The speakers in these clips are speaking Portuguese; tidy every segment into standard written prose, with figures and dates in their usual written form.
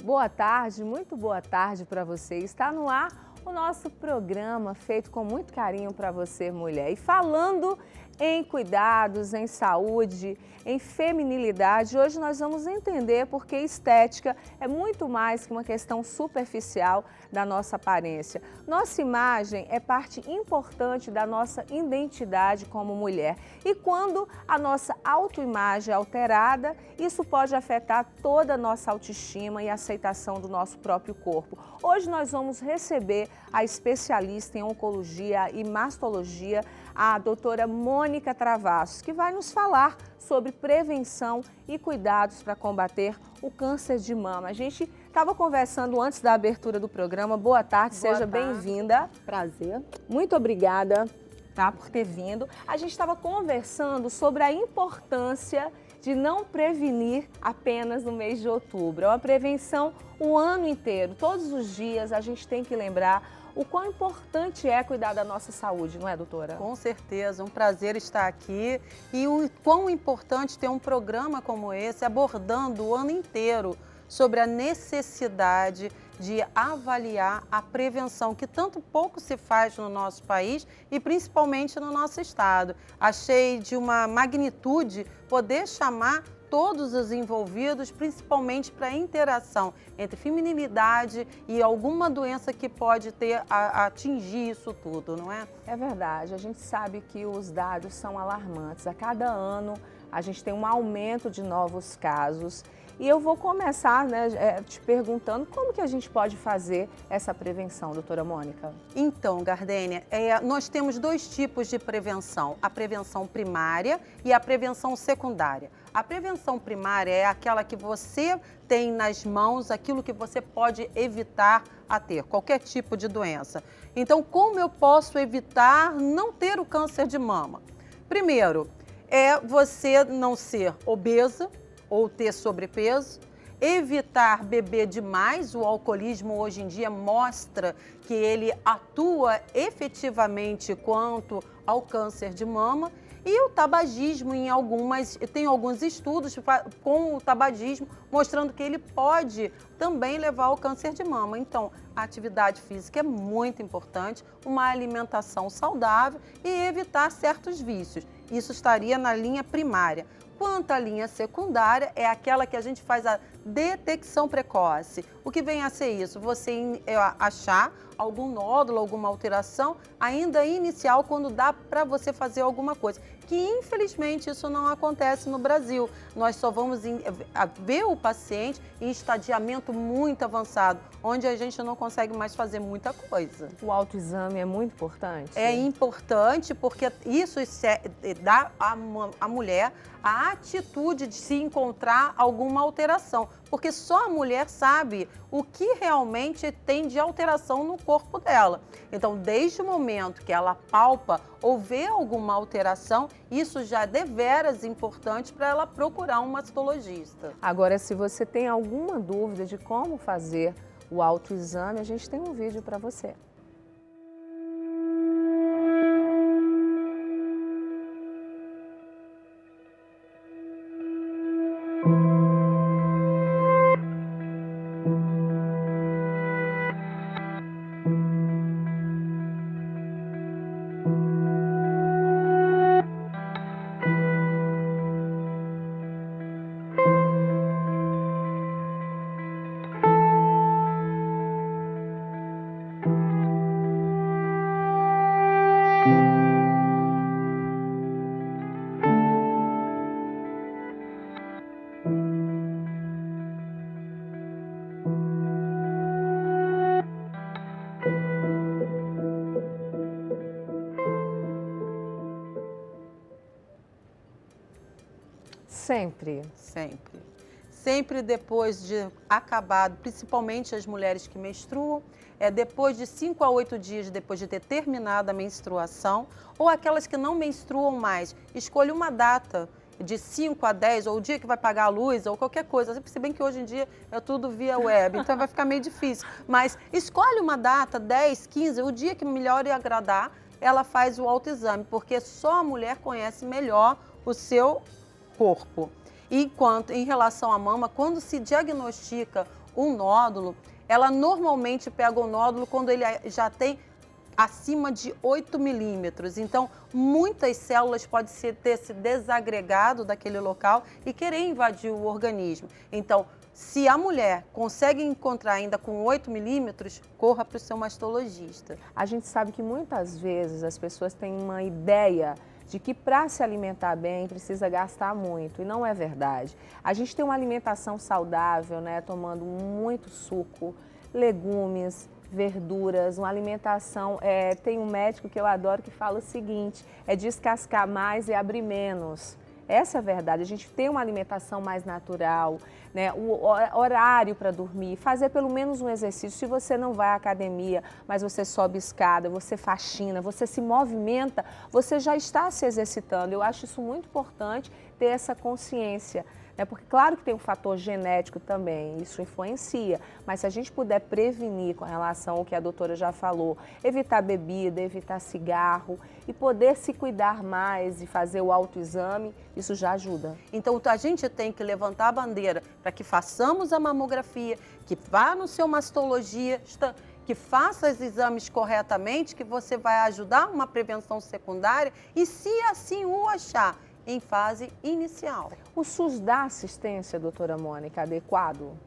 Boa tarde, muito boa tarde para você. Está no ar o nosso programa feito com muito carinho para você, mulher. E falando em cuidados, em saúde, em feminilidade, hoje nós vamos entender porque estética é muito mais que uma questão superficial da nossa aparência. Nossa imagem é parte importante da nossa identidade como mulher. E quando a nossa autoimagem é alterada, isso pode afetar toda a nossa autoestima e aceitação do nosso próprio corpo. Hoje nós vamos receber a especialista em oncologia e mastologia, a doutora Mônica Travassos, que vai nos falar sobre prevenção e cuidados para combater o câncer de mama. A gente estava conversando antes da abertura do programa. Boa tarde, seja bem-vinda. Prazer. Muito obrigada, tá, por ter vindo. A gente estava conversando sobre a importância de não prevenir apenas no mês de outubro. É uma prevenção o ano inteiro, todos os dias a gente tem que lembrar o quão importante é cuidar da nossa saúde, não é, doutora? Com certeza, um prazer estar aqui e o quão importante ter um programa como esse abordando o ano inteiro sobre a necessidade de avaliar a prevenção, que tanto pouco se faz no nosso país e principalmente no nosso estado. Achei de uma magnitude poder chamar todos os envolvidos, principalmente para a interação entre feminilidade e alguma doença que pode ter atingir isso tudo, não é? É verdade, a gente sabe que os dados são alarmantes. A cada ano a gente tem um aumento de novos casos. E eu vou começar, te perguntando como que a gente pode fazer essa prevenção, doutora Mônica? Então, Gardênia, nós temos dois tipos de prevenção, a prevenção primária e a prevenção secundária. A prevenção primária é aquela que você tem nas mãos, aquilo que você pode evitar a ter, qualquer tipo de doença. Então, como eu posso evitar não ter o câncer de mama? Primeiro, é você não ser obesa, ou ter sobrepeso, evitar beber demais. O alcoolismo hoje em dia mostra que ele atua efetivamente quanto ao câncer de mama. E o tabagismo, tem alguns estudos com o tabagismo mostrando que ele pode também levar ao câncer de mama. Então, a atividade física é muito importante, uma alimentação saudável e evitar certos vícios. Isso estaria na linha primária. Quanto à linha secundária, é aquela que a gente faz a detecção precoce. O que vem a ser isso? Você achar algum nódulo, alguma alteração, ainda inicial, quando dá para você fazer alguma coisa. Que, infelizmente, isso não acontece no Brasil. Nós só vamos ver o paciente em estadiamento muito avançado, onde a gente não consegue mais fazer muita coisa. O autoexame é muito importante? É importante porque isso dá à mulher a atitude de se encontrar alguma alteração, porque só a mulher sabe o que realmente tem de alteração no corpo dela. Então, desde o momento que ela palpa ou vê alguma alteração, isso já é deveras importante para ela procurar um mastologista. Agora, se você tem alguma dúvida de como fazer o autoexame, a gente tem um vídeo para você. Sempre? Sempre. Sempre depois de acabado, principalmente as mulheres que menstruam, depois de 5 a 8 dias depois de ter terminado a menstruação, ou aquelas que não menstruam mais, escolha uma data de 5 a 10, ou o dia que vai pagar a luz, ou qualquer coisa. Se bem que hoje em dia é tudo via web, então vai ficar meio difícil. Mas escolhe uma data, 10, 15, o dia que melhor lhe agradar, ela faz o autoexame, porque só a mulher conhece melhor o seu corpo. Enquanto, em relação à mama, quando se diagnostica um nódulo, ela normalmente pega o nódulo quando ele já tem acima de 8 milímetros. Então, muitas células podem ter se desagregado daquele local e querer invadir o organismo. Então, se a mulher consegue encontrar ainda com 8 milímetros, corra para o seu mastologista. A gente sabe que muitas vezes as pessoas têm uma ideia de que para se alimentar bem precisa gastar muito, e não é verdade. A gente tem uma alimentação saudável, né, tomando muito suco, legumes, verduras, uma alimentação, tem um médico que eu adoro que fala o seguinte, é descascar mais e abrir menos. Essa é a verdade, a gente tem uma alimentação mais natural, né? O horário para dormir, fazer pelo menos um exercício. Se você não vai à academia, mas você sobe escada, você faxina, você se movimenta, você já está se exercitando. Eu acho isso muito importante, ter essa consciência. Porque claro que tem um fator genético também, isso influencia, mas se a gente puder prevenir com relação ao que a doutora já falou, evitar bebida, evitar cigarro e poder se cuidar mais e fazer o autoexame, isso já ajuda. Então a gente tem que levantar a bandeira para que façamos a mamografia, que vá no seu mastologista, que faça os exames corretamente, que você vai ajudar uma prevenção secundária e se assim o achar, em fase inicial. O SUS dá assistência, doutora Mônica, adequado?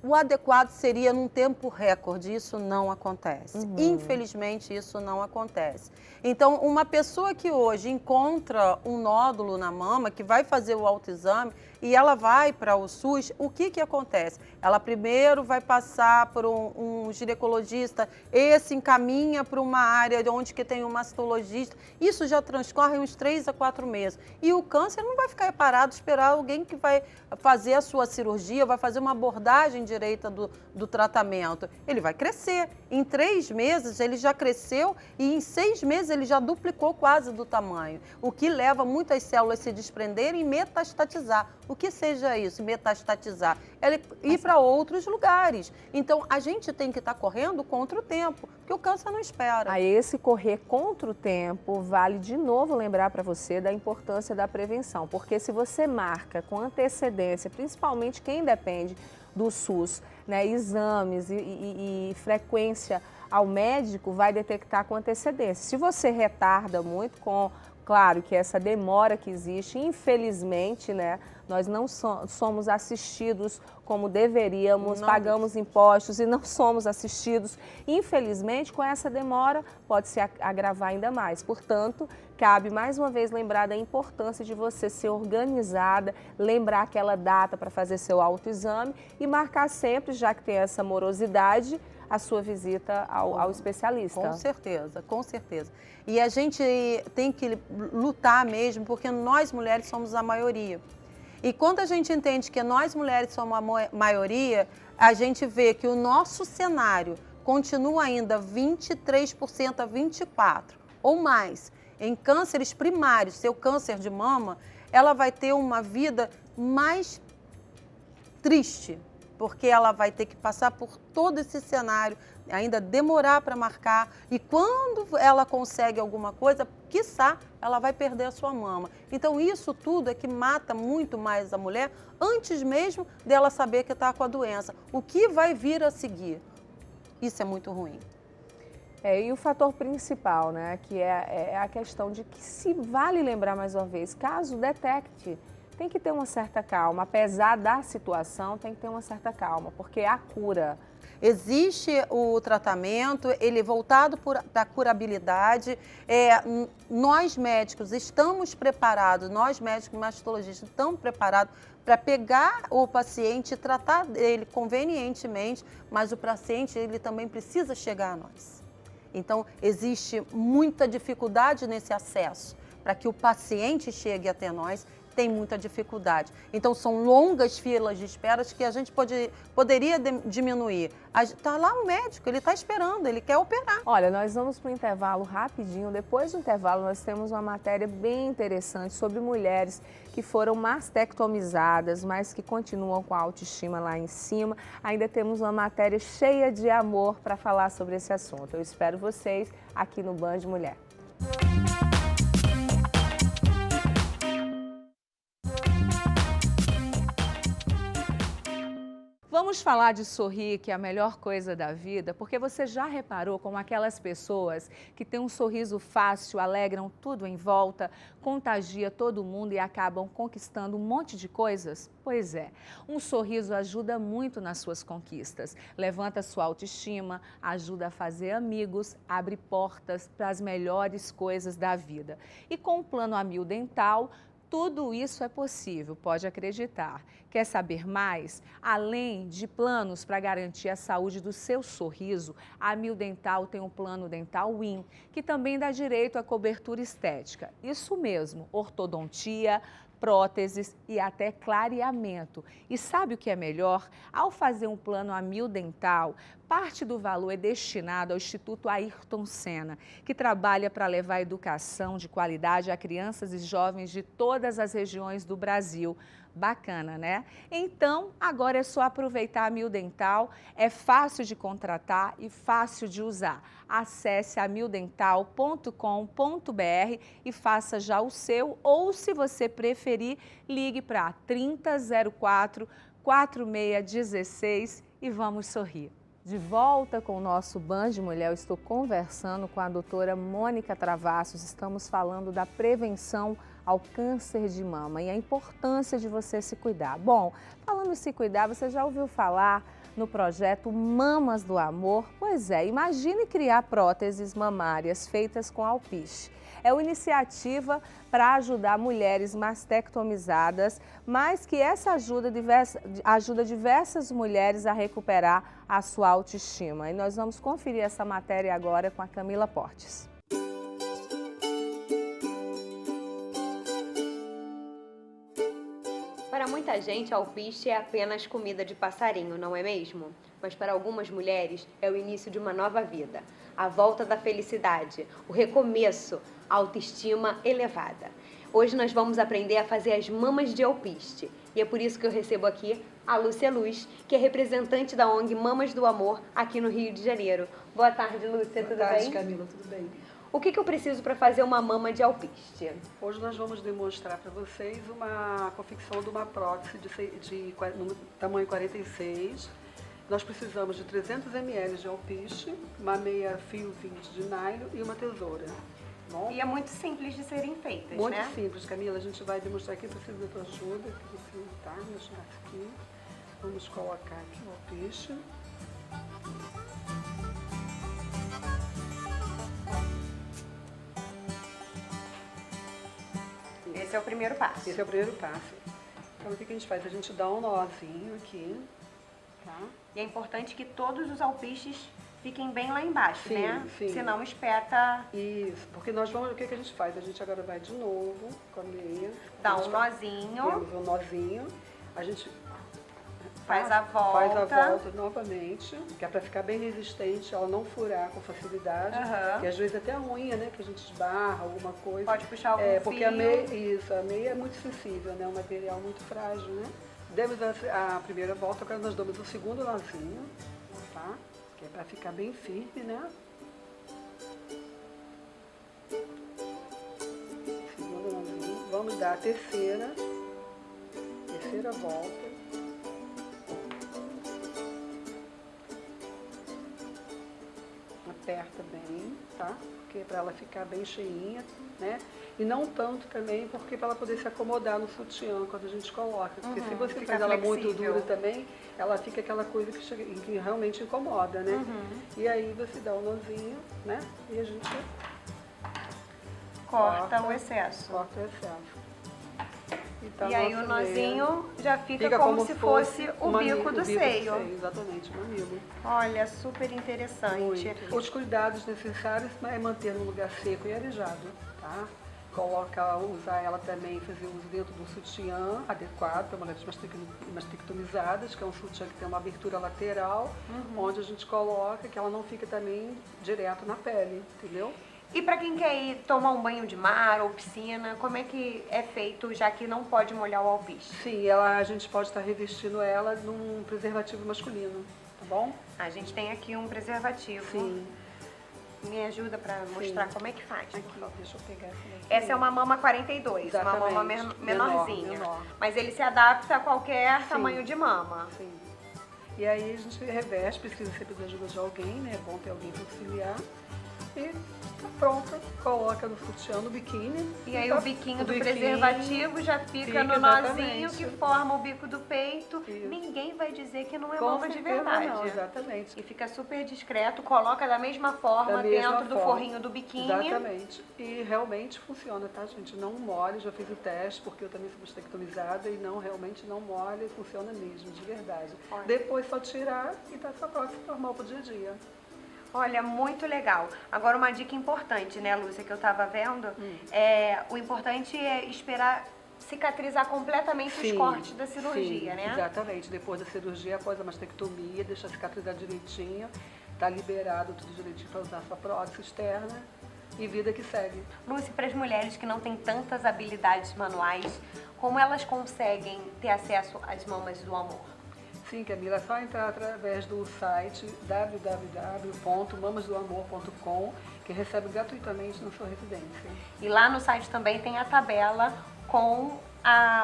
O adequado seria num tempo recorde, isso não acontece. Infelizmente, isso não acontece. Então, uma pessoa que hoje encontra um nódulo na mama, que vai fazer o autoexame e ela vai para o SUS, o que acontece? Ela primeiro vai passar por um ginecologista, esse encaminha para uma área onde que tem um mastologista, isso já transcorre uns 3 a 4 meses. E o câncer não vai ficar parado, esperar alguém que vai fazer a sua cirurgia, vai fazer uma abordagem direita do tratamento. Ele vai crescer. Em 3 meses ele já cresceu e em 6 meses ele já duplicou quase do tamanho, o que leva muitas células a se desprenderem e metastatizar. O que seja isso, metastatizar? É ir para outros lugares. Então, a gente tem que estar correndo contra o tempo, porque o câncer não espera. A esse correr contra o tempo, vale de novo lembrar para você da importância da prevenção, porque se você marca com antecedência, principalmente quem depende do SUS, né, exames e frequência ao médico, vai detectar com antecedência. Se você retarda muito, claro que essa demora que existe, infelizmente, né, nós não somos assistidos como deveríamos, pagamos impostos e não somos assistidos. Infelizmente, com essa demora, pode se agravar ainda mais. Portanto, cabe mais uma vez lembrar da importância de você ser organizada, lembrar aquela data para fazer seu autoexame e marcar sempre, já que tem essa morosidade, a sua visita ao especialista. Com certeza, com certeza. E a gente tem que lutar mesmo, porque nós mulheres somos a maioria. E quando a gente entende que nós mulheres somos a maioria, a gente vê que o nosso cenário continua ainda 23% a 24% ou mais. Em cânceres primários, seu câncer de mama, ela vai ter uma vida mais triste, porque ela vai ter que passar por todo esse cenário, ainda demorar para marcar, e quando ela consegue alguma coisa, quiçá, ela vai perder a sua mama. Então, isso tudo é que mata muito mais a mulher, antes mesmo dela saber que está com a doença. O que vai vir a seguir? Isso é muito ruim. E o fator principal, né, que é a questão de que se vale lembrar mais uma vez, caso detecte, tem que ter uma certa calma, apesar da situação, tem que ter uma certa calma, porque é a cura. Existe o tratamento, ele é voltado para a curabilidade. Nós médicos estamos preparados, nós médicos mastologistas estamos preparados para pegar o paciente e tratar ele convenientemente, mas o paciente ele também precisa chegar a nós. Então, existe muita dificuldade nesse acesso para que o paciente chegue até nós, tem muita dificuldade. Então, são longas filas de espera que a gente poderia diminuir. Está lá o médico, ele está esperando, ele quer operar. Olha, nós vamos para o intervalo rapidinho. Depois do intervalo, nós temos uma matéria bem interessante sobre mulheres que foram mastectomizadas, mas que continuam com a autoestima lá em cima. Ainda temos uma matéria cheia de amor para falar sobre esse assunto. Eu espero vocês aqui no Band Mulher. Vamos falar de sorrir, que é a melhor coisa da vida, porque você já reparou como aquelas pessoas que têm um sorriso fácil, alegram tudo em volta, contagia todo mundo e acabam conquistando um monte de coisas? Pois é, um sorriso ajuda muito nas suas conquistas, levanta sua autoestima, ajuda a fazer amigos, abre portas para as melhores coisas da vida. E com o Plano Amil Dental, tudo isso é possível, pode acreditar. Quer saber mais? Além de planos para garantir a saúde do seu sorriso, a Amil Dental tem o Plano Dental Win, que também dá direito à cobertura estética. Isso mesmo, ortodontia, próteses e até clareamento. E sabe o que é melhor? Ao fazer um plano Amil Dental, parte do valor é destinado ao Instituto Ayrton Senna, que trabalha para levar educação de qualidade a crianças e jovens de todas as regiões do Brasil. Bacana, né? Então, agora é só aproveitar a Amil Dental, é fácil de contratar e fácil de usar. Acesse amildental.com.br e faça já o seu, ou se você preferir, ligue para 3004 4616 e vamos sorrir. De volta com o nosso Band Mulher, eu estou conversando com a doutora Mônica Travassos, estamos falando da prevenção ao câncer de mama e a importância de você se cuidar. Bom, falando em se cuidar, você já ouviu falar no projeto Mamas do Amor? Pois é, imagine criar próteses mamárias feitas com alpiste. É uma iniciativa para ajudar mulheres mastectomizadas, mas que essa ajuda diversas mulheres a recuperar a sua autoestima. E nós vamos conferir essa matéria agora com a Camila Portes. Para muita gente, alpiste é apenas comida de passarinho, não é mesmo? Mas para algumas mulheres é o início de uma nova vida, a volta da felicidade, o recomeço, a autoestima elevada. Hoje nós vamos aprender a fazer as mamas de alpiste e é por isso que eu recebo aqui a Lúcia Luz, que é representante da ONG Mamas do Amor aqui no Rio de Janeiro. Boa tarde, Lúcia, tudo bem? Boa tarde, Camila, tudo bem? O que eu preciso para fazer uma mama de alpiste? Hoje nós vamos demonstrar para vocês uma confecção de uma prótese no tamanho 46. Nós precisamos de 300 ml de alpiste, uma meia fio 20 de nylon e uma tesoura. Bom? E é muito simples de serem feitas, muito né? simples, Camila. A gente vai demonstrar aqui, precisa da tua ajuda. Tá? Aqui. Vamos colocar aqui o alpiste. Esse é o primeiro passo. Esse é o primeiro passo. Então, o que a gente faz? A gente dá um nozinho aqui, tá? E é importante que todos os alpistes fiquem bem lá embaixo, sim, né? Sim. Senão espeta. Isso, porque nós vamos, o que a gente faz? A gente agora vai de novo com a meia. Dá um nozinho. Temos um nozinho. A gente faz a volta. Faz a volta novamente, que é para ficar bem resistente, ela não furar com facilidade. Que às vezes até a unha, né, que a gente esbarra, alguma coisa. Pode puxar algum porque fio. A meia é muito sensível, né, um material muito frágil, né. Demos a primeira volta, agora nós damos o segundo nozinho, tá? Que é para ficar bem firme, né. Segundo nozinho. Vamos dar a terceira volta. Aperta bem, tá? Porque para ela ficar bem cheinha, né? E não tanto também, porque para ela poder se acomodar no sutiã quando a gente coloca. Porque se você faz ela muito dura também, ela fica aquela coisa que realmente incomoda, né? E aí você dá um nozinho, né? E a gente corta o excesso. Corta o excesso. Então, e aí o nozinho já fica como se fosse o bico do seio. Exatamente, o mamilo. Olha, super interessante. Muito. Os cuidados necessários é manter no lugar seco e arejado, tá? usar ela também, fazer uso dentro do sutiã adequado para mulheres mastectomizadas, que é um sutiã que tem uma abertura lateral, onde a gente coloca que ela não fica também direto na pele, entendeu? E para quem quer ir tomar um banho de mar ou piscina, como é que é feito, já que não pode molhar o alpiste? Sim, a gente pode estar revestindo ela num preservativo masculino, tá bom? A gente tem aqui um preservativo. Sim. Me ajuda para mostrar como é que faz. Aqui, deixa eu pegar essa daqui. Essa é uma mama 42, Exatamente. uma mama menorzinha. Menor. Mas ele se adapta a qualquer tamanho de mama. Sim. E aí a gente reveste, precisa sempre da ajuda de alguém, né? É bom ter alguém para auxiliar. E tá pronta, coloca no sutiã, no biquíni. E aí o biquinho do preservativo já fica no nozinho que forma o bico do peito. Isso. Ninguém vai dizer que não é Com mama de certeza verdade. não, exatamente. E fica super discreto, coloca da mesma forma dentro do forrinho do biquíni. Exatamente. E realmente funciona, tá, gente? Não mole, já fiz o teste, porque eu também sou mastectomizada e realmente não mole, funciona mesmo, de verdade. Olha. Depois só tirar e tá sua prótese normal pro dia a dia. Olha, muito legal. Agora uma dica importante, né, Lúcia, que eu tava vendo, o importante é esperar cicatrizar completamente os cortes da cirurgia, sim, né? Exatamente. Depois da cirurgia, após a mastectomia, deixa cicatrizar direitinho, tá liberado tudo direitinho para usar sua prótese externa e vida que segue. Lúcia, para as mulheres que não têm tantas habilidades manuais, como elas conseguem ter acesso às mamas do amor? Sim, Camila, é só entrar através do site www.mamasdoamor.com, que recebe gratuitamente na sua residência. E lá no site também tem a tabela com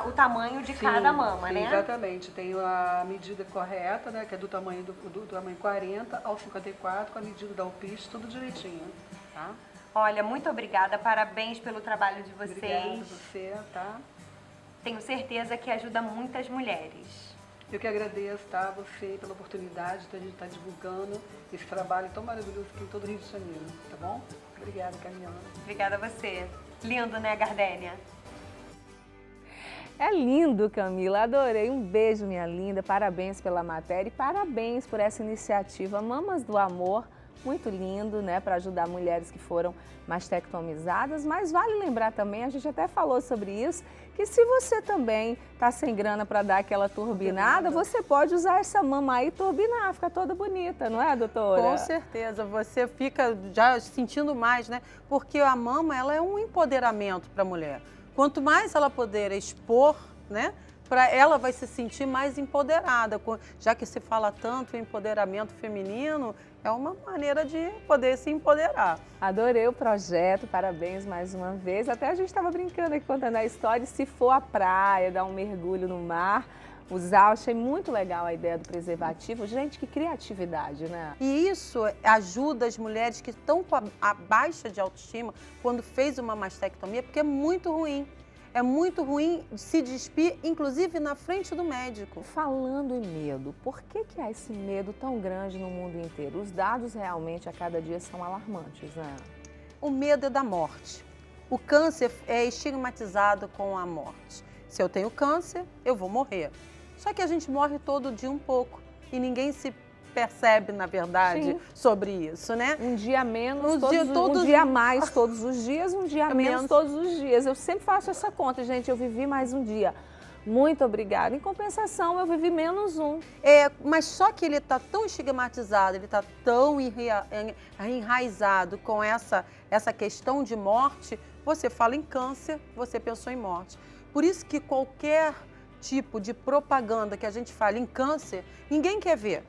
o tamanho de cada mama, né? Exatamente. Tem a medida correta, né, que é do tamanho do tamanho 40 ao 54, com a medida da alpiste, tudo direitinho, tá? Olha, muito obrigada, parabéns pelo trabalho de vocês. Obrigada a você, tá? Tenho certeza que ajuda muitas mulheres. Eu que agradeço, tá, você pela oportunidade de a gente estar divulgando esse trabalho tão maravilhoso aqui em todo o Rio de Janeiro, tá bom? Obrigada, Camila. Obrigada a você. Lindo, né, Gardênia? É lindo, Camila, adorei. Um beijo, minha linda, parabéns pela matéria e parabéns por essa iniciativa Mamas do Amor. Muito lindo, né, para ajudar mulheres que foram mastectomizadas, mas vale lembrar também, a gente até falou sobre isso, que se você também tá sem grana para dar aquela turbinada, você pode usar essa mama aí e turbinar, fica toda bonita, não é, doutora? Com certeza, você fica já sentindo mais, né? Porque a mama, ela é um empoderamento para a mulher. Quanto mais ela puder expor, né? Ela vai se sentir mais empoderada, já que se fala tanto em empoderamento feminino, é uma maneira de poder se empoderar. Adorei o projeto, parabéns mais uma vez. Até a gente estava brincando aqui, contando a história, se for à praia, dar um mergulho no mar, usar, achei muito legal a ideia do preservativo. Gente, que criatividade, né? E isso ajuda as mulheres que estão com a baixa de autoestima quando fez uma mastectomia, porque é muito ruim. É muito ruim se despir, inclusive na frente do médico. Falando em medo, por que há esse medo tão grande no mundo inteiro? Os dados realmente a cada dia são alarmantes, né? O medo é da morte. O câncer é estigmatizado com a morte. Se eu tenho câncer, eu vou morrer. Só que a gente morre todo dia um pouco e ninguém se percebe, na verdade, sobre isso, né? Um dia menos, um dia a mais todos os dias, um dia menos todos os dias. Eu sempre faço essa conta, gente, eu vivi mais um dia. Muito obrigada. Em compensação, eu vivi menos um. Mas só que ele está tão estigmatizado, ele está tão enraizado com essa questão de morte, você fala em câncer, você pensou em morte. Por isso que qualquer tipo de propaganda que a gente fala em câncer, ninguém quer ver.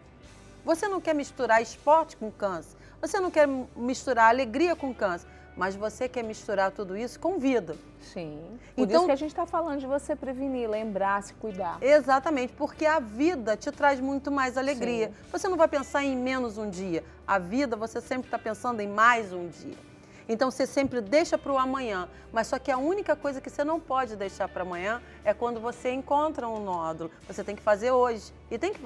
Você não quer misturar esporte com câncer, você não quer misturar alegria com câncer, mas você quer misturar tudo isso com vida. Sim, por isso que a gente está falando de você prevenir, lembrar, se cuidar. Exatamente, porque a vida te traz muito mais alegria. Sim. Você não vai pensar em menos um dia, a vida você sempre está pensando em mais um dia. Então você sempre deixa para o amanhã, mas só que a única coisa que você não pode deixar para amanhã é quando você encontra um nódulo. Você tem que fazer hoje e tem que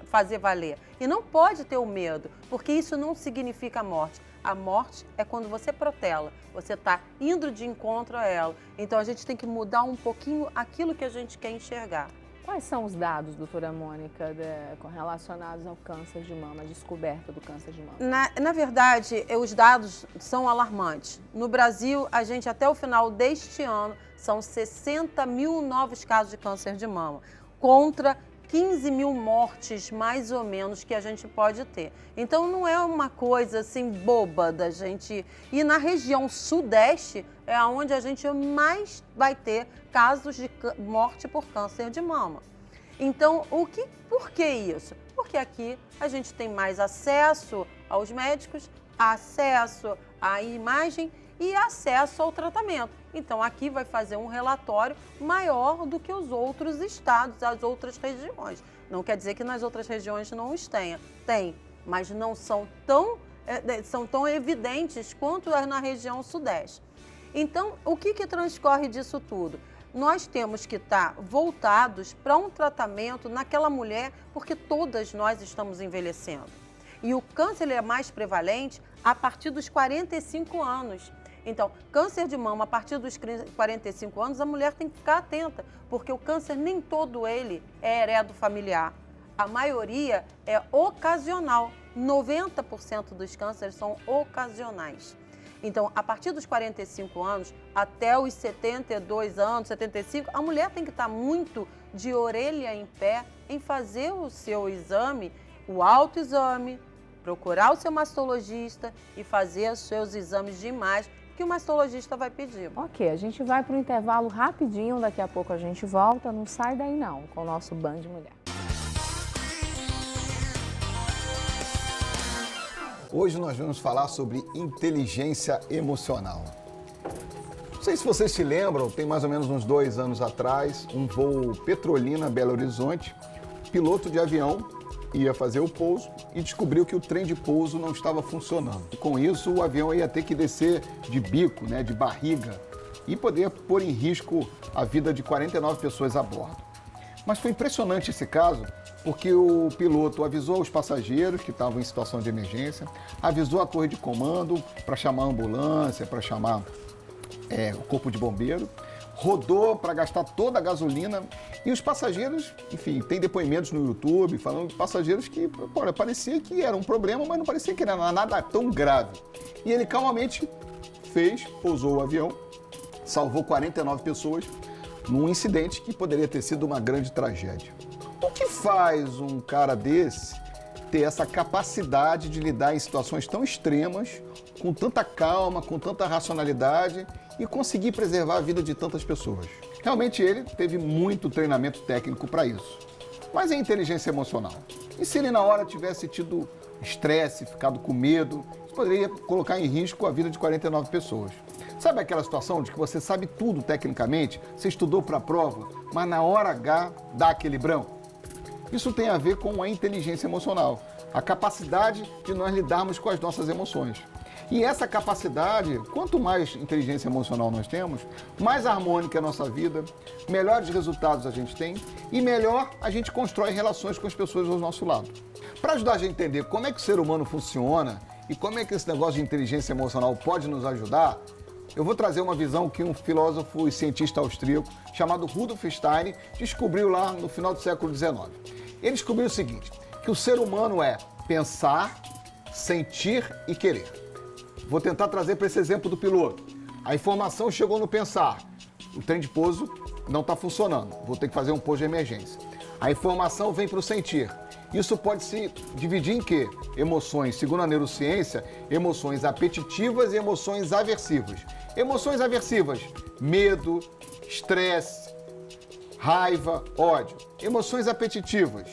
fazer valer. E não pode ter o medo, porque isso não significa morte. A morte é quando você protela, você está indo de encontro a ela. Então a gente tem que mudar um pouquinho aquilo que a gente quer enxergar. Quais são os dados, doutora Mônica, relacionados ao câncer de mama, a descoberta do câncer de mama? Na verdade, os dados são alarmantes. No Brasil, a gente até o final deste ano, são 60 mil novos casos de câncer de mama, contra 15 mil mortes, mais ou menos, que a gente pode ter. Então, não é uma coisa assim boba da gente... E na região sudeste é onde a gente mais vai ter casos de morte por câncer de mama. Então, por que isso? Porque aqui a gente tem mais acesso aos médicos, acesso à imagem e acesso ao tratamento. Então, aqui vai fazer um relatório maior do que os outros estados, as outras regiões. Não quer dizer que nas outras regiões não os tenha. Tem, mas não são tão evidentes quanto na região sudeste. Então, o que transcorre disso tudo? Nós temos que estar voltados para um tratamento naquela mulher, porque todas nós estamos envelhecendo. E o câncer ele é mais prevalente a partir dos 45 anos. Então, câncer de mama, a partir dos 45 anos, a mulher tem que ficar atenta, porque o câncer nem todo ele é heredo familiar. A maioria é ocasional. 90% dos cânceres são ocasionais. Então, a partir dos 45 anos até os 72 anos, 75, a mulher tem que estar muito de orelha em pé em fazer o seu exame, o autoexame, procurar o seu mastologista e fazer os seus exames de imagem que o mastologista vai pedir. Ok, a gente vai para o intervalo rapidinho, daqui a pouco a gente volta, não sai daí não, com o nosso Band Mulher. Hoje nós vamos falar sobre inteligência emocional. Não sei se vocês se lembram, tem mais ou menos uns 2 anos atrás, um voo Petrolina-Belo Horizonte, piloto de avião ia fazer o pouso e descobriu que o trem de pouso não estava funcionando. E com isso, o avião ia ter que descer de bico, de barriga, e poder pôr em risco a vida de 49 pessoas a bordo. Mas foi impressionante esse caso, porque o piloto avisou os passageiros que estavam em situação de emergência, avisou a torre de comando para chamar a ambulância, para chamar o corpo de bombeiro, rodou para gastar toda a gasolina e os passageiros, enfim, tem depoimentos no YouTube falando de passageiros que, olha, parecia que era um problema, mas não parecia que era nada tão grave. E ele calmamente pousou o avião, salvou 49 pessoas num incidente que poderia ter sido uma grande tragédia. O que faz um cara desse ter essa capacidade de lidar em situações tão extremas, com tanta calma, com tanta racionalidade e conseguir preservar a vida de tantas pessoas? Realmente ele teve muito treinamento técnico para isso. Mas é inteligência emocional. E se ele na hora tivesse tido estresse, ficado com medo, isso poderia colocar em risco a vida de 49 pessoas. Sabe aquela situação de que você sabe tudo tecnicamente, você estudou para a prova, mas na hora H dá aquele branco? Isso tem a ver com a inteligência emocional, a capacidade de nós lidarmos com as nossas emoções. E essa capacidade, quanto mais inteligência emocional nós temos, mais harmônica é a nossa vida, melhores resultados a gente tem e melhor a gente constrói relações com as pessoas ao nosso lado. Para ajudar a gente a entender como é que o ser humano funciona e como é que esse negócio de inteligência emocional pode nos ajudar, eu vou trazer uma visão que um filósofo e cientista austríaco chamado Rudolf Steiner descobriu lá no final do século XIX. Ele descobriu o seguinte, que o ser humano é pensar, sentir e querer. Vou tentar trazer para esse exemplo do piloto. A informação chegou no pensar. O trem de pouso não está funcionando. Vou ter que fazer um pouso de emergência. A informação vem para o sentir. Isso pode se dividir em quê? Emoções, segundo a neurociência, emoções apetitivas e emoções aversivas. Emoções aversivas, medo, estresse, raiva, ódio. Emoções apetitivas,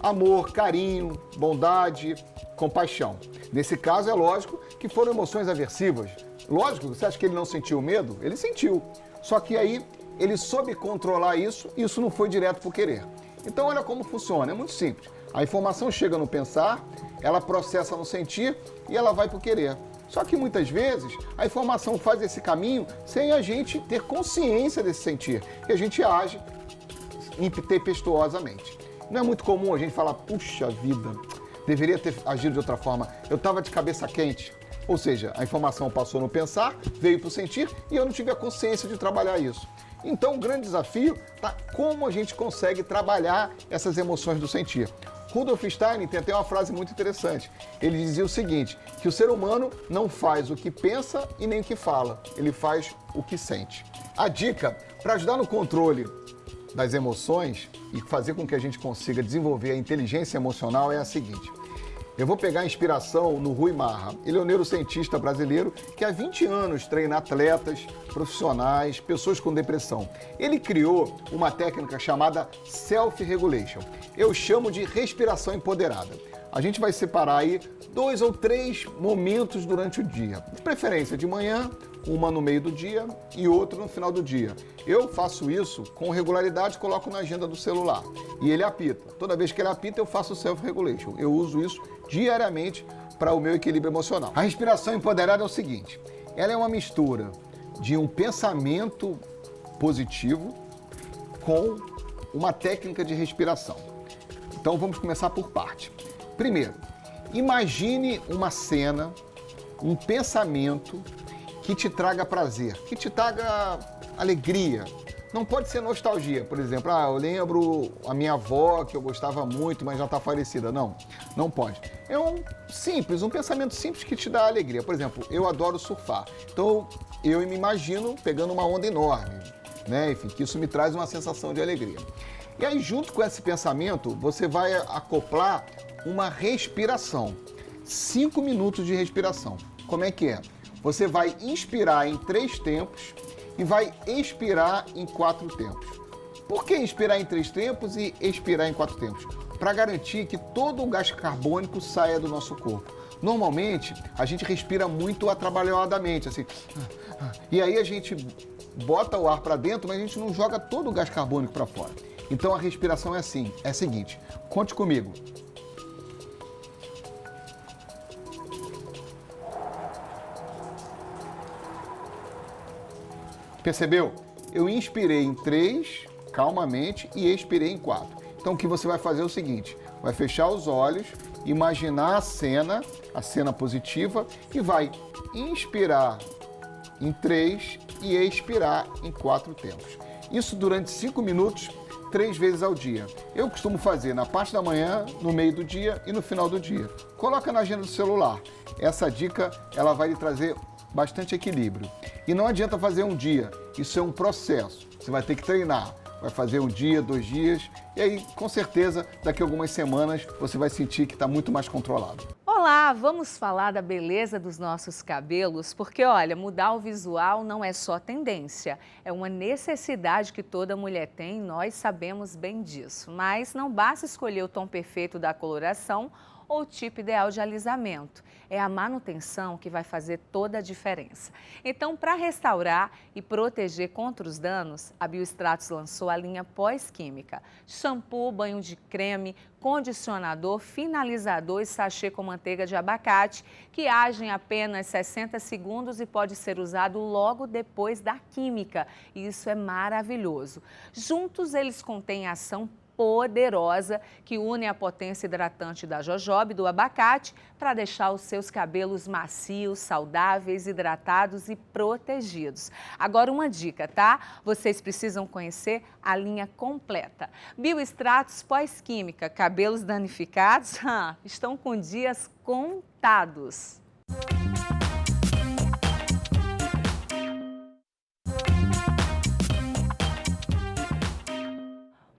amor, carinho, bondade, compaixão. Nesse caso, é lógico que foram emoções aversivas. Lógico, você acha que ele não sentiu medo? Ele sentiu. Só que aí ele soube controlar isso e isso não foi direto por querer. Então, olha como funciona, é muito simples. A informação chega no pensar, ela processa no sentir e ela vai para o querer. Só que muitas vezes a informação faz esse caminho sem a gente ter consciência desse sentir. E a gente age impetuosamente. Não é muito comum a gente falar, puxa vida, deveria ter agido de outra forma, eu estava de cabeça quente. Ou seja, a informação passou no pensar, veio para o sentir e eu não tive a consciência de trabalhar isso. Então, o grande desafio está como a gente consegue trabalhar essas emoções do sentir. Rudolf Steiner tem até uma frase muito interessante. Ele dizia o seguinte, que o ser humano não faz o que pensa e nem o que fala, ele faz o que sente. A dica para ajudar no controle das emoções e fazer com que a gente consiga desenvolver a inteligência emocional é a seguinte. Eu vou pegar inspiração no Rui Marra. Ele é um neurocientista brasileiro que há 20 anos treina atletas, profissionais, pessoas com depressão. Ele criou uma técnica chamada Self-Regulation. Eu chamo de respiração empoderada. A gente vai separar aí 2 ou 3 momentos durante o dia. De preferência de manhã, uma no meio do dia e outra no final do dia. Eu faço isso com regularidade, coloco na agenda do celular e ele apita. Toda vez que ele apita, eu faço self-regulation. Eu uso isso diariamente para o meu equilíbrio emocional. A respiração empoderada é o seguinte, ela é uma mistura de um pensamento positivo com uma técnica de respiração. Então vamos começar por parte. Primeiro, imagine uma cena, um pensamento que te traga prazer, que te traga alegria. Não pode ser nostalgia, por exemplo, eu lembro a minha avó que eu gostava muito, mas já está falecida. Não, não pode. É um pensamento simples que te dá alegria. Por exemplo, eu adoro surfar, então eu me imagino pegando uma onda enorme, né? Enfim, que isso me traz uma sensação de alegria. E aí, junto com esse pensamento, você vai acoplar uma respiração. 5 minutos de respiração. Como é que é? Você vai inspirar em 3 tempos e vai expirar em 4 tempos. Por que inspirar em 3 tempos e expirar em 4 tempos? Para garantir que todo o gás carbônico saia do nosso corpo. Normalmente, a gente respira muito atrabalhadamente, assim. E aí a gente bota o ar para dentro, mas a gente não joga todo o gás carbônico para fora. Então a respiração é assim, é a seguinte, conte comigo. Percebeu? Eu inspirei em 3, calmamente, e expirei em 4. Então o que você vai fazer é o seguinte, vai fechar os olhos, imaginar a cena positiva, e vai inspirar em 3 e expirar em 4 tempos. Isso durante 5 minutos, 3 vezes ao dia. Eu costumo fazer na parte da manhã, no meio do dia e no final do dia. Coloca na agenda do celular. Essa dica, ela vai lhe trazer bastante equilíbrio. E não adianta fazer um dia, isso é um processo. Você vai ter que treinar. Vai fazer um dia, 2 dias, e aí, com certeza, daqui a algumas semanas, você vai sentir que está muito mais controlado. Olá, vamos falar da beleza dos nossos cabelos, porque olha, mudar o visual não é só tendência, é uma necessidade que toda mulher tem, nós sabemos bem disso. Mas não basta escolher o tom perfeito da coloração ou o tipo ideal de alisamento. É a manutenção que vai fazer toda a diferença. Então, para restaurar e proteger contra os danos, a Biostratos lançou a linha pós-química. Shampoo, banho de creme, condicionador, finalizador e sachê com manteiga de abacate, que age em apenas 60 segundos e pode ser usado logo depois da química. E isso é maravilhoso. Juntos, eles contêm ação poderosa que une a potência hidratante da jojoba e do abacate para deixar os seus cabelos macios, saudáveis, hidratados e protegidos. Agora uma dica, tá? Vocês precisam conhecer a linha completa. Biostratos pós-química, cabelos danificados estão com dias contados.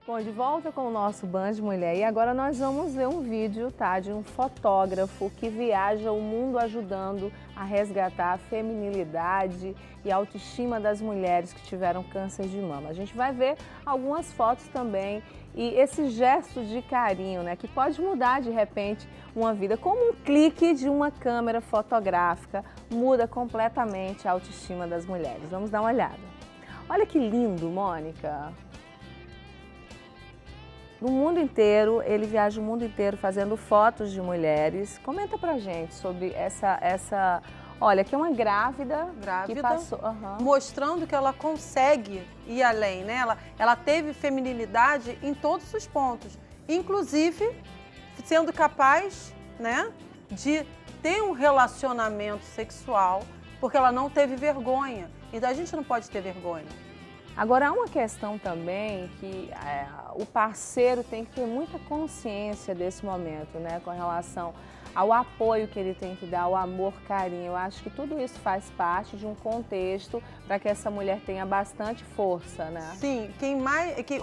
Bom, de volta com o nosso Band Mulher e agora nós vamos ver um vídeo, tá, de um fotógrafo que viaja o mundo ajudando a resgatar a feminilidade e a autoestima das mulheres que tiveram câncer de mama. A gente vai ver algumas fotos também e esse gesto de carinho, né, que pode mudar de repente uma vida, como um clique de uma câmera fotográfica, muda completamente a autoestima das mulheres. Vamos dar uma olhada. Olha que lindo, Mônica! No mundo inteiro, ele viaja o mundo inteiro fazendo fotos de mulheres. Comenta pra gente sobre essa... Olha, que é uma grávida que passou... Mostrando que ela consegue ir além, né? Ela teve feminilidade em todos os pontos. Inclusive, sendo capaz, né, de ter um relacionamento sexual, porque ela não teve vergonha. Então, a gente não pode ter vergonha. Agora, há uma questão também que o parceiro tem que ter muita consciência desse momento, né? Com relação ao apoio que ele tem que dar, ao amor, carinho. Eu acho que tudo isso faz parte de um contexto para que essa mulher tenha bastante força, né? Sim,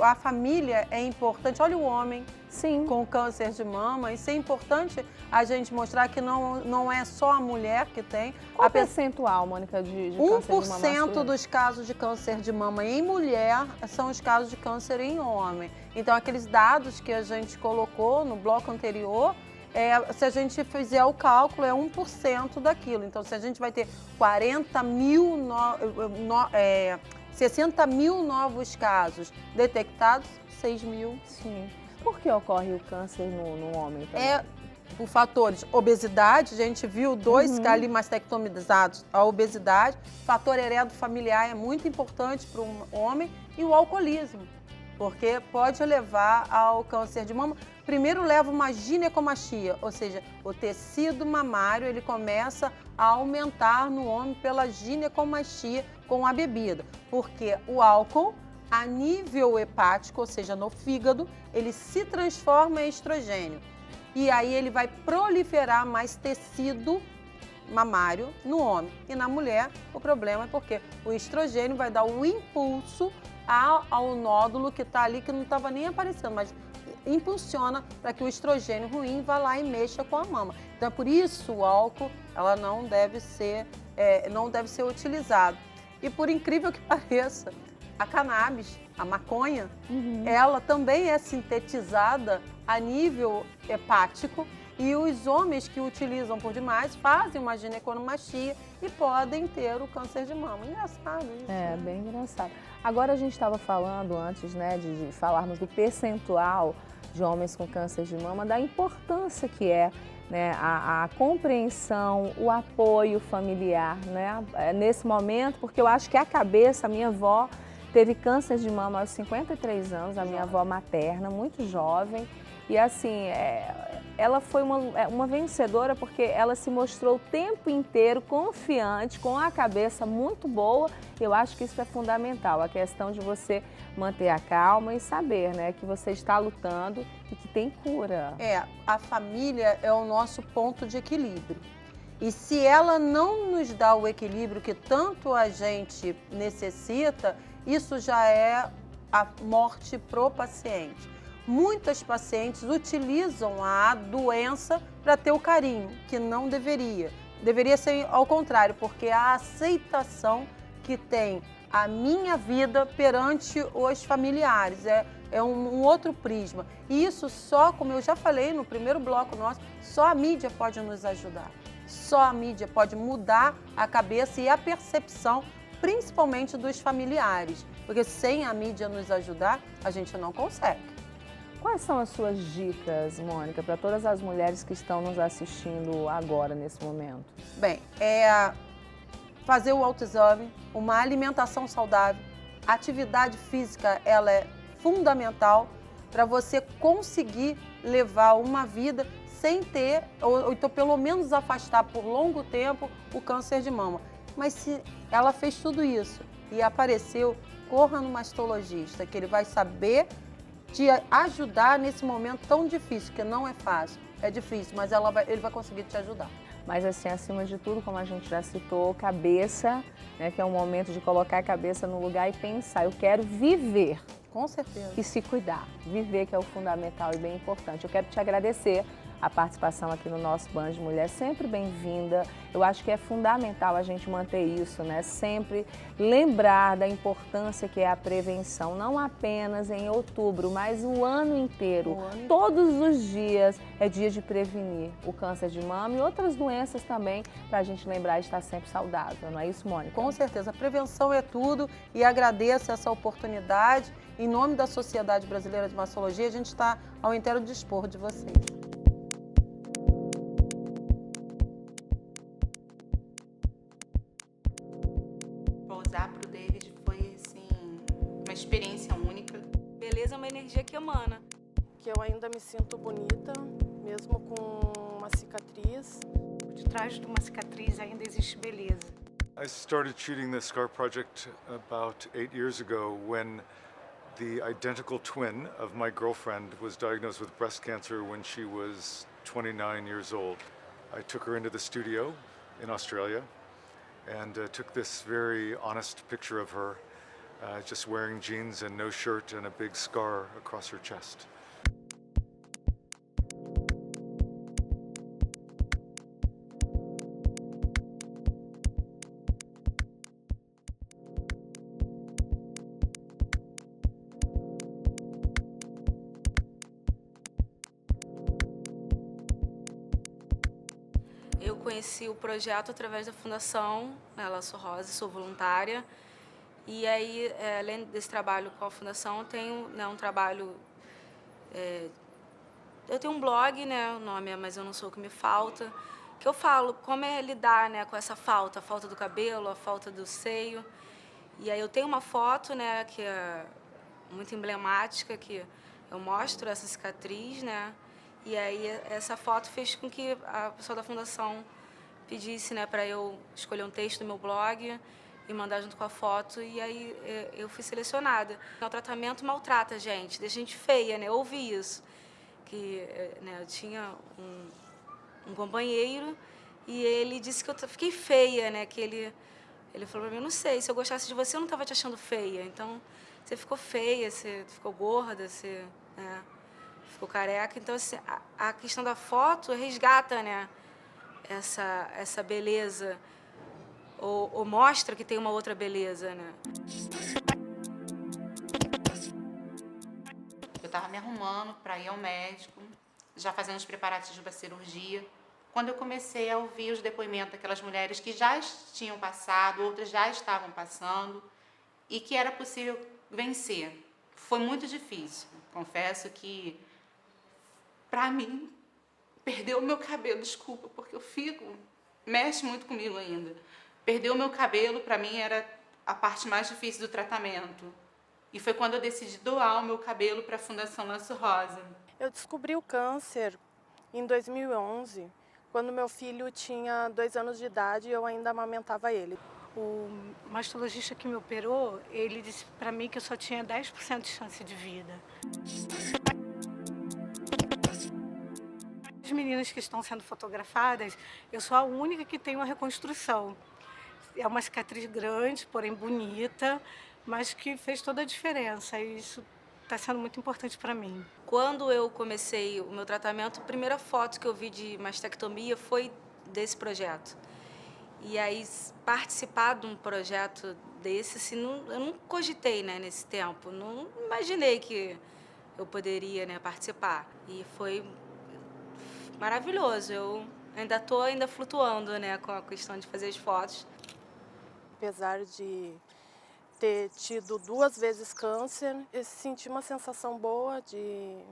a família é importante. Olha o homem Sim. com câncer de mama. Isso é importante a gente mostrar que não é só a mulher que tem. Qual o percentual, Mônica, de câncer de mama 1% dos casos de câncer de mama em mulher são os casos de câncer em homem. Então, aqueles dados que a gente colocou no bloco anterior, se a gente fizer o cálculo, é 1% daquilo. Então, se a gente vai ter 60 mil novos casos detectados, 6 mil. Sim. Por que ocorre o câncer no homem também? Por fatores obesidade, a gente viu dois ali mastectomizados, a obesidade, fator heredofamiliar é muito importante para um homem, e o alcoolismo, porque pode levar ao câncer de mama. Primeiro leva uma ginecomastia, ou seja, o tecido mamário ele começa a aumentar no homem pela ginecomastia com a bebida, porque o álcool, a nível hepático, ou seja, no fígado, ele se transforma em estrogênio. E aí ele vai proliferar mais tecido mamário no homem. E na mulher, o problema é porque o estrogênio vai dar o impulso ao nódulo que está ali, que não estava nem aparecendo, mas impulsiona para que o estrogênio ruim vá lá e mexa com a mama. Então é por isso o álcool ela não deve ser utilizado. E por incrível que pareça, a cannabis, a maconha, ela também é sintetizada a nível hepático, e os homens que utilizam por demais fazem uma ginecomastia e podem ter o câncer de mama. Engraçado isso. É, bem engraçado. Agora a gente estava falando antes, né, de falarmos do percentual de homens com câncer de mama, da importância que é, né, a compreensão, o apoio familiar, né, nesse momento, porque eu acho que a minha avó teve câncer de mama aos 53 anos, a minha avó materna, muito jovem. E assim, ela foi uma vencedora porque ela se mostrou o tempo inteiro confiante, com a cabeça muito boa. Eu acho que isso é fundamental, a questão de você manter a calma e saber, né, que você está lutando e que tem cura. A família é o nosso ponto de equilíbrio. E se ela não nos dá o equilíbrio que tanto a gente necessita, isso já é a morte pro paciente. Muitas pacientes utilizam a doença para ter o carinho, que não deveria. Deveria ser ao contrário, porque a aceitação que tem a minha vida perante os familiares é um outro prisma. E isso só, como eu já falei no primeiro bloco nosso, só a mídia pode nos ajudar. Só a mídia pode mudar a cabeça e a percepção, principalmente dos familiares. Porque sem a mídia nos ajudar, a gente não consegue. Quais são as suas dicas, Mônica, para todas as mulheres que estão nos assistindo agora, nesse momento? Bem, fazer o autoexame, uma alimentação saudável, atividade física, ela é fundamental para você conseguir levar uma vida sem ter, ou então pelo menos afastar por longo tempo o câncer de mama. Mas se ela fez tudo isso e apareceu, corra no mastologista, que ele vai saber te ajudar nesse momento tão difícil, que não é fácil, é difícil, mas ele vai conseguir te ajudar. Mas assim, acima de tudo, como a gente já citou, cabeça, né, que é um momento de colocar a cabeça no lugar e pensar, eu quero viver. Com certeza. E se cuidar. Viver, que é o fundamental e bem importante. Eu quero te agradecer a participação aqui no nosso Band de Mulher, sempre bem-vinda. Eu acho que é fundamental a gente manter isso, né? Sempre lembrar da importância que é a prevenção, não apenas em outubro, mas o ano inteiro. Todos os dias é dia de prevenir o câncer de mama e outras doenças também, para a gente lembrar de estar sempre saudável, não é isso, Mônica? Com certeza, a prevenção é tudo, e agradeço essa oportunidade. Em nome da Sociedade Brasileira de Mastologia, a gente está ao inteiro dispor de vocês. Pro David foi, assim, uma experiência única. Beleza é uma energia que emana. Que eu ainda me sinto bonita, mesmo com uma cicatriz. Por detrás de uma cicatriz ainda existe beleza. I started shooting the SCAR project about 8 years ago when the identical twin of my girlfriend was diagnosed with breast cancer when she was 29 years old. I took her into the studio in Australia and took this very honest picture of her, just wearing jeans and no shirt and a big scar across her chest. Eu conheci o projeto através da Fundação Laço Rosa, sou voluntária. E aí, além desse trabalho com a Fundação, eu tenho um trabalho... eu tenho um blog, né, o nome é Mas Eu Não Sou O Que Me Falta, que eu falo como é lidar, né, com essa falta, a falta do cabelo, a falta do seio. E aí eu tenho uma foto, né, que é muito emblemática, que eu mostro essa cicatriz, né, e aí essa foto fez com que a pessoa da Fundação pedisse, né, para eu escolher um texto do meu blog e mandar junto com a foto, e aí eu fui selecionada. O tratamento maltrata a gente, deixa a gente feia, né, eu ouvi isso, que né, eu tinha um companheiro e ele disse que eu fiquei feia, né, que ele falou para mim, não sei, se eu gostasse de você eu não estava te achando feia, então você ficou feia, você ficou gorda, você... né, ficou careca, então assim, a questão da foto resgata, né, essa beleza, ou mostra que tem uma outra beleza, né. Eu estava me arrumando para ir ao médico, já fazendo os preparativos para a cirurgia, quando eu comecei a ouvir os depoimentos daquelas mulheres que já tinham passado, outras já estavam passando, e que era possível vencer. Foi muito difícil, confesso que para mim, perder o meu cabelo, desculpa, porque eu mexe muito comigo ainda. Perder o meu cabelo, para mim, era a parte mais difícil do tratamento. E foi quando eu decidi doar o meu cabelo para a Fundação Laço Rosa. Eu descobri o câncer em 2011, quando meu filho tinha 2 anos de idade e eu ainda amamentava ele. O mastologista que me operou, ele disse para mim que eu só tinha 10% de chance de vida. As meninas que estão sendo fotografadas, eu sou a única que tem uma reconstrução. É uma cicatriz grande, porém bonita, mas que fez toda a diferença. E isso está sendo muito importante para mim. Quando eu comecei o meu tratamento, a primeira foto que eu vi de mastectomia foi desse projeto. E aí, participar de um projeto desse, assim, eu não cogitei, né, nesse tempo. Não imaginei que eu poderia, né, participar. E foi maravilhoso. Eu ainda estou flutuando, né, com a questão de fazer as fotos. Apesar de ter tido 2 vezes câncer, eu senti uma sensação boa de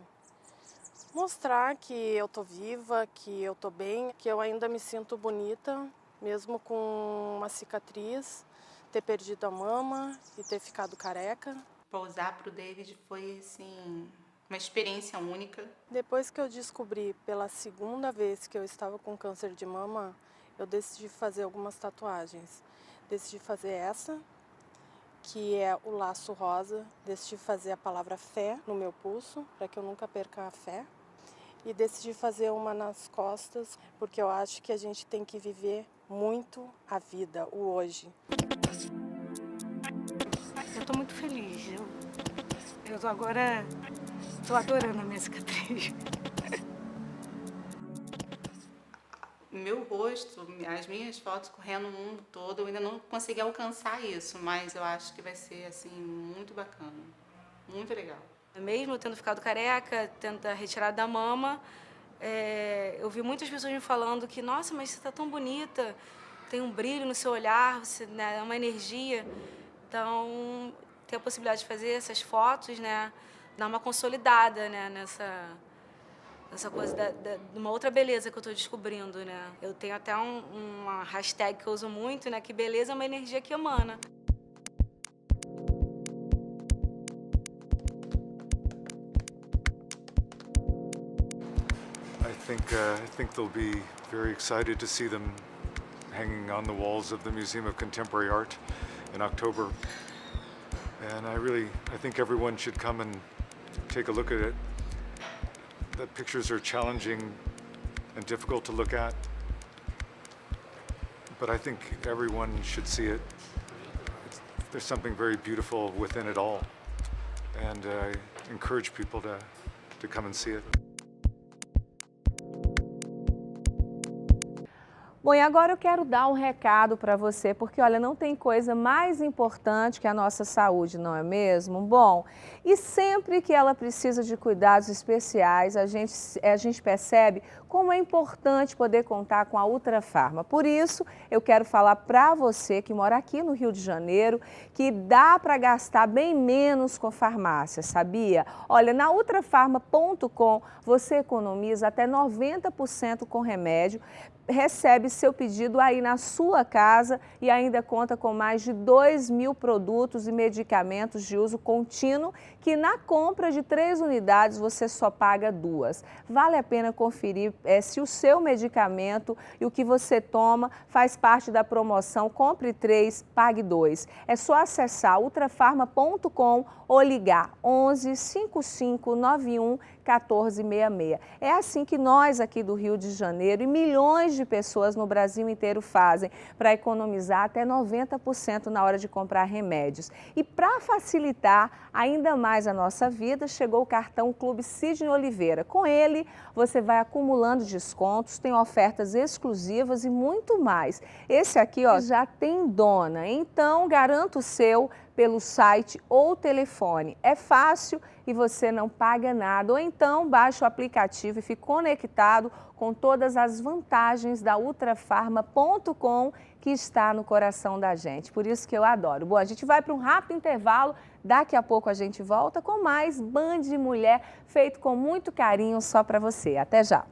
mostrar que eu tô viva, que eu tô bem, que eu ainda me sinto bonita, mesmo com uma cicatriz, ter perdido a mama e ter ficado careca. Pousar para o David foi, assim, uma experiência única. Depois que eu descobri pela 2ª vez que eu estava com câncer de mama, eu decidi fazer algumas tatuagens. Decidi fazer essa, que é o laço rosa. Decidi fazer a palavra fé no meu pulso, para que eu nunca perca a fé. E decidi fazer uma nas costas, porque eu acho que a gente tem que viver muito a vida, o hoje. Eu estou muito feliz. Eu agora estou adorando a minha cicatriz. Meu rosto, as minhas fotos correndo o mundo todo, eu ainda não consegui alcançar isso, mas eu acho que vai ser, assim, muito bacana, muito legal. Mesmo tendo ficado careca, tendo a retirada da mama, eu vi muitas pessoas me falando que, nossa, mas você está tão bonita, tem um brilho no seu olhar, você, né, é uma energia. Então, ter a possibilidade de fazer essas fotos, né, dar uma consolidada, né, nessa coisa de uma outra beleza que eu estou descobrindo, né. Eu tenho até uma hashtag que eu uso muito, né, que beleza é uma energia que emana. I think they'll be very excited to see them hanging on the walls of the Museum of Contemporary Art in October. And I think everyone should come and take a look at it. The pictures are challenging and difficult to look at, but I think everyone should see it. There's something very beautiful within it all, and I encourage people to come and see it. Bom, e agora eu quero dar um recado para você, porque olha, não tem coisa mais importante que a nossa saúde, não é mesmo? Bom, e sempre que ela precisa de cuidados especiais, a gente percebe como é importante poder contar com a Ultrafarma. Por isso, eu quero falar para você que mora aqui no Rio de Janeiro, que dá para gastar bem menos com farmácia, sabia? Olha, na ultrafarma.com você economiza até 90% com remédio, recebe seu pedido aí na sua casa e ainda conta com mais de 2.000 produtos e medicamentos de uso contínuo que na compra de 3 unidades você só paga 2. Vale a pena conferir se o seu medicamento e o que você toma faz parte da promoção Compre 3, Pague 2. É só acessar ultrafarma.com ou ligar 11 55 91 1466. É assim que nós aqui do Rio de Janeiro e milhões de pessoas no Brasil inteiro fazem para economizar até 90% na hora de comprar remédios. E para facilitar ainda mais a nossa vida, chegou o cartão Clube Sidney Oliveira. Com ele, você vai acumulando descontos, tem ofertas exclusivas e muito mais. Esse aqui, ó, já tem dona, então garanta o seu pelo site ou telefone. É fácil e você não paga nada. Ou então baixa o aplicativo e fique conectado com todas as vantagens da ultrafarma.com que está no coração da gente. Por isso que eu adoro. Bom, a gente vai para um rápido intervalo. Daqui a pouco a gente volta com mais Band de Mulher feito com muito carinho só para você. Até já!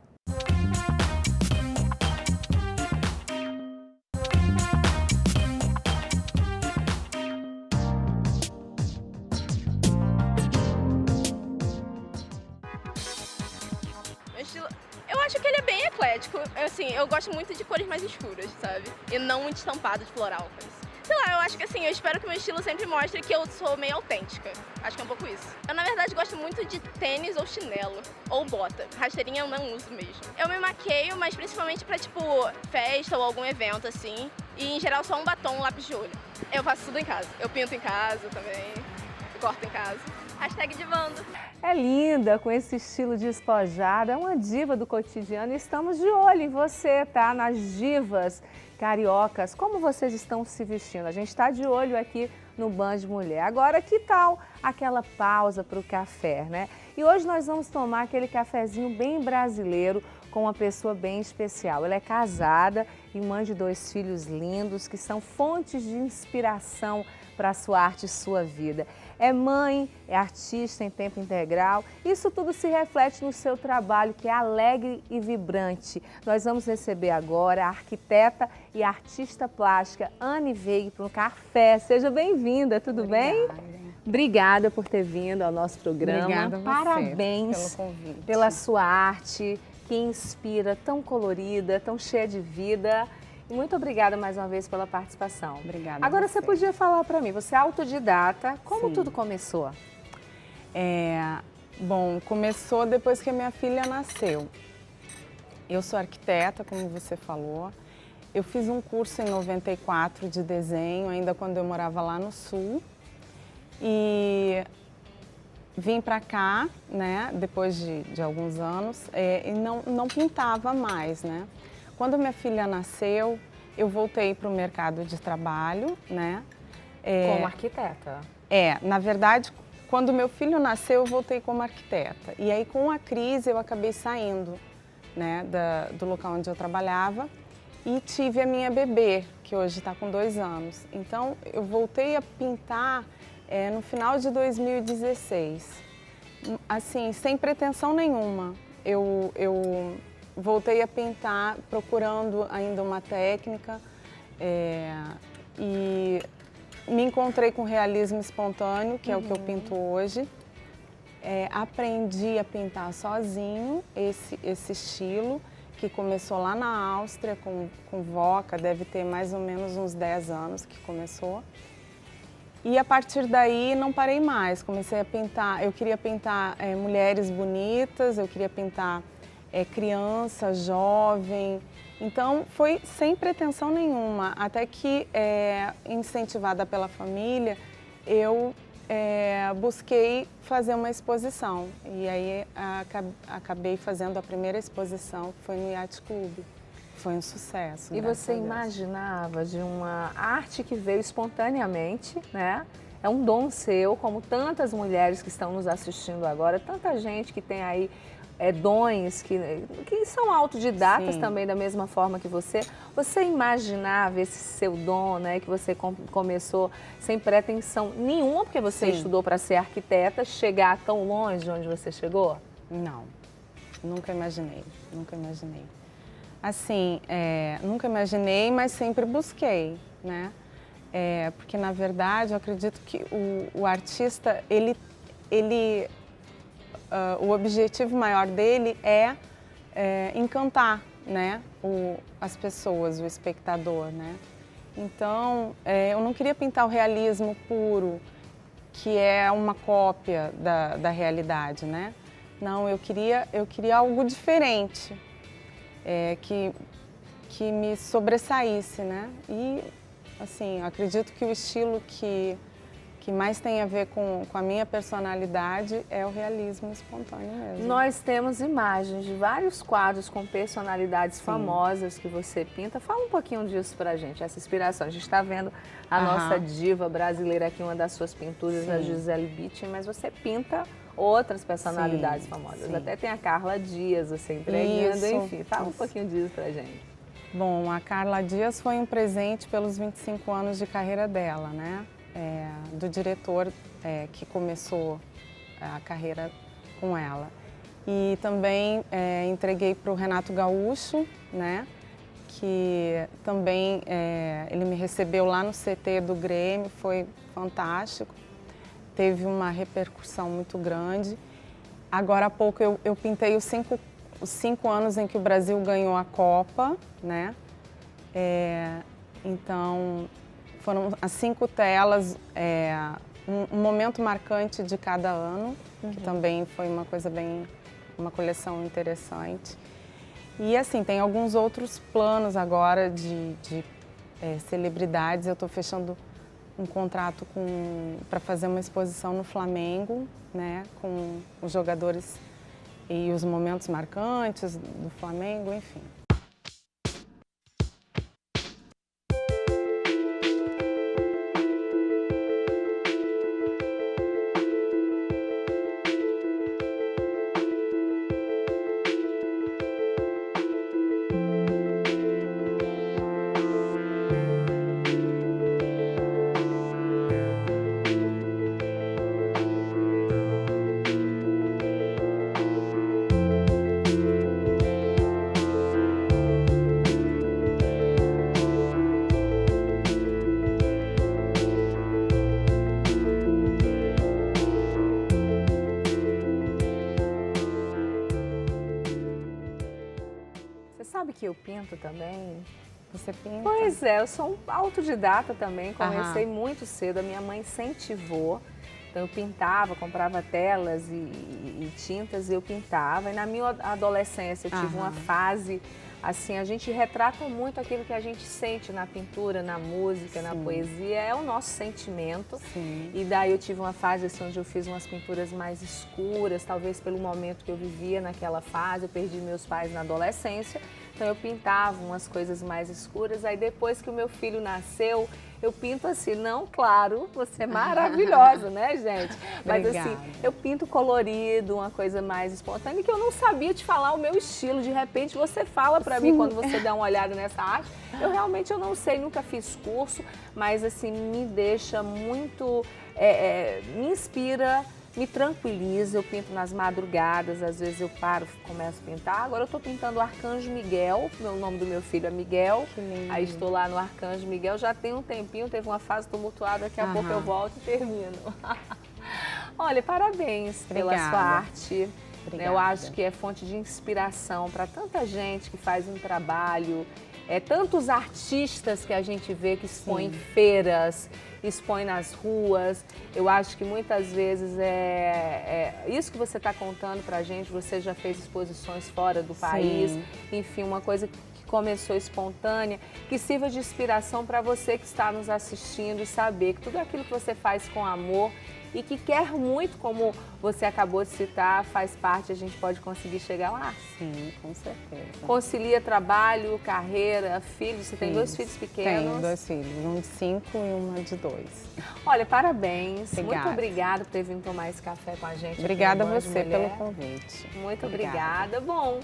Eu acho que ele é bem eclético, assim, eu gosto muito de cores mais escuras, sabe? E não muito estampado de floral. Sei lá, eu acho que assim, eu espero que o meu estilo sempre mostre que eu sou meio autêntica. Acho que é um pouco isso. Eu, na verdade, gosto muito de tênis ou chinelo, ou bota. Rasteirinha eu não uso mesmo. Eu me maqueio, mas principalmente pra, tipo, festa ou algum evento, assim. E, em geral, só um batom, um lápis de olho. Eu faço tudo em casa. Eu pinto em casa também, eu corto em casa. Hashtag divando. É linda, com esse estilo despojado, é uma diva do cotidiano e estamos de olho em você, tá? Nas divas cariocas, como vocês estão se vestindo? A gente está de olho aqui no Band Mulher. Agora, que tal aquela pausa para o café, né? E hoje nós vamos tomar aquele cafezinho bem brasileiro com uma pessoa bem especial. Ela é casada e mãe de 2 filhos lindos que são fontes de inspiração para a sua arte e sua vida. É mãe, é artista em tempo integral. Isso tudo se reflete no seu trabalho, que é alegre e vibrante. Nós vamos receber agora a arquiteta e artista plástica Anne Veig para um café. Seja bem-vinda, tudo bem? Obrigada por ter vindo ao nosso programa. Obrigada a você. Parabéns pelo convite. pela sua arte, que inspira, tão colorida, tão cheia de vida. E muito obrigada mais uma vez pela participação. Obrigada. Agora você podia falar para mim, você é autodidata, como tudo começou? Bom, começou depois que a minha filha nasceu. Eu sou arquiteta, como você falou. Eu fiz um curso em 94 de desenho, ainda quando eu morava lá no Sul. E vim para cá, né, depois de alguns anos, e não pintava mais, né? Quando minha filha nasceu, eu voltei para o mercado de trabalho, né? Como arquiteta? Na verdade, quando meu filho nasceu, eu voltei como arquiteta. E aí, com a crise, eu acabei saindo, né, do local onde eu trabalhava e tive a minha bebê, que hoje está com 2 anos. Então, eu voltei a pintar no final de 2016, assim, sem pretensão nenhuma. Eu voltei a pintar procurando ainda uma técnica e me encontrei com realismo espontâneo, que é o que eu pinto hoje. Aprendi a pintar sozinho esse estilo que começou lá na Áustria com Voca, deve ter mais ou menos uns 10 anos que começou. E a partir daí não parei mais, comecei a pintar, eu queria pintar mulheres bonitas, eu queria pintar criança, jovem, então foi sem pretensão nenhuma, até que incentivada pela família, eu busquei fazer uma exposição e aí acabei fazendo a primeira exposição, que foi no Yacht Club. Foi um sucesso. E você imaginava de uma arte que veio espontaneamente, né? É um dom seu, como tantas mulheres que estão nos assistindo agora, tanta gente que tem aí dons que são autodidatas também, da mesma forma que você. Você imaginava esse seu dom, né? Que você começou sem pretensão nenhuma, porque você estudou para ser arquiteta, chegar tão longe onde você chegou? Não, nunca imaginei, nunca imaginei. Assim, nunca imaginei, mas sempre busquei, né? Porque, na verdade, eu acredito que o artista, o objetivo maior dele é encantar, né? As pessoas, o espectador, né? Então, eu não queria pintar o realismo puro, que é uma cópia da realidade, né? Não, eu queria algo diferente. Que me sobressaísse, né? E, assim, acredito que o estilo que mais tem a ver com a minha personalidade é o realismo espontâneo mesmo. Nós temos imagens de vários quadros com personalidades famosas que você pinta. Fala um pouquinho disso pra gente, essa inspiração. A gente está vendo a nossa diva brasileira aqui, uma das suas pinturas, a Gisele Bündchen, mas você pinta outras personalidades famosas. Até tem a Carla Dias, você entregando, enfim. Fala um pouquinho disso pra gente. Bom, a Carla Dias foi um presente pelos 25 anos de carreira dela, né? Do diretor que começou a carreira com ela. E também entreguei para o Renato Gaúcho, né? Que também ele me recebeu lá no CT do Grêmio, foi fantástico. Teve uma repercussão muito grande. Agora há pouco eu pintei os cinco anos em que o Brasil ganhou a Copa, né? Então, foram as 5 telas, um momento marcante de cada ano, que também foi uma coisa uma coleção interessante. E assim, tem alguns outros planos agora de celebridades. Eu estou fechando um contrato para fazer uma exposição no Flamengo, né, com os jogadores e os momentos marcantes do Flamengo, enfim. Sabe que eu pinto também? Você pinta? Pois é, eu sou um autodidata também, comecei muito cedo, a minha mãe incentivou. Então eu pintava, comprava telas e tintas e eu pintava. E na minha adolescência eu tive uma fase, assim, a gente retrata muito aquilo que a gente sente na pintura, na música, na poesia, é o nosso sentimento. Sim. E daí eu tive uma fase assim, onde eu fiz umas pinturas mais escuras, talvez pelo momento que eu vivia naquela fase, eu perdi meus pais na adolescência. Então eu pintava umas coisas mais escuras, aí depois que o meu filho nasceu, eu pinto assim, não, claro, você é maravilhosa, né, gente? Mas Obrigada. assim, eu pinto colorido, uma coisa mais espontânea, que eu não sabia te falar o meu estilo. De repente você fala pra mim quando você dá uma olhada nessa arte. Eu realmente não sei, nunca fiz curso, mas assim, me deixa muito, me inspira, me tranquiliza. Eu pinto nas madrugadas, às vezes eu paro, começo a pintar. Agora eu estou pintando o Arcanjo Miguel, o nome do meu filho é Miguel. Aí estou lá no Arcanjo Miguel, já tem um tempinho, teve uma fase tumultuada, daqui a pouco eu volto e termino. Olha, parabéns pela sua arte. Eu acho que é fonte de inspiração para tanta gente que faz um trabalho, tantos artistas que a gente vê que expõem em feiras, expõe nas ruas. Eu acho que muitas vezes isso que você está contando para a gente, você já fez exposições fora do país, enfim, uma coisa que começou espontânea, que sirva de inspiração para você que está nos assistindo e saber que tudo aquilo que você faz com amor e que quer muito, como você acabou de citar, faz parte, a gente pode conseguir chegar lá? Sim, com certeza. Concilia trabalho, carreira, filhos? Você tem 2 filhos pequenos? Tenho 2 filhos, um de 5 e uma de 2. Olha, parabéns. Obrigada. Muito obrigada por ter vindo tomar esse café com a gente. Obrigada a você pelo convite. Muito obrigada. Bom,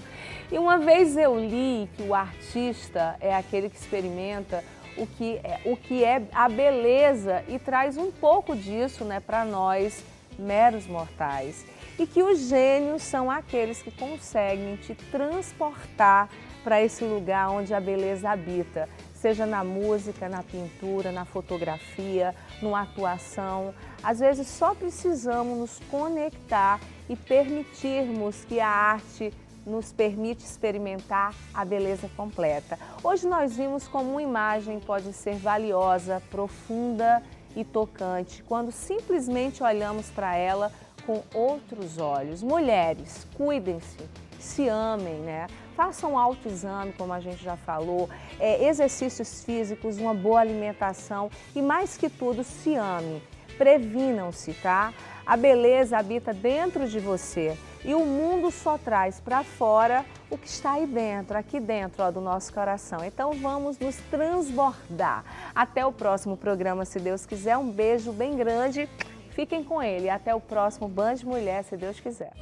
e uma vez eu li que o artista é aquele que experimenta o que é a beleza e traz um pouco disso, né, para nós, meros mortais. E que os gênios são aqueles que conseguem te transportar para esse lugar onde a beleza habita, seja na música, na pintura, na fotografia, numa atuação. Às vezes só precisamos nos conectar e permitirmos que a arte nos permite experimentar a beleza completa. Hoje nós vimos como uma imagem pode ser valiosa, profunda e tocante, quando simplesmente olhamos para ela com outros olhos. Mulheres, cuidem-se, se amem, né? Façam um autoexame, como a gente já falou, exercícios físicos, uma boa alimentação e, mais que tudo, se ame. Previnam-se, tá? A beleza habita dentro de você e o mundo só traz para fora o que está aí dentro, aqui dentro do nosso coração. Então vamos nos transbordar. Até o próximo programa, se Deus quiser. Um beijo bem grande. Fiquem com ele. Até o próximo Band Mulher, se Deus quiser.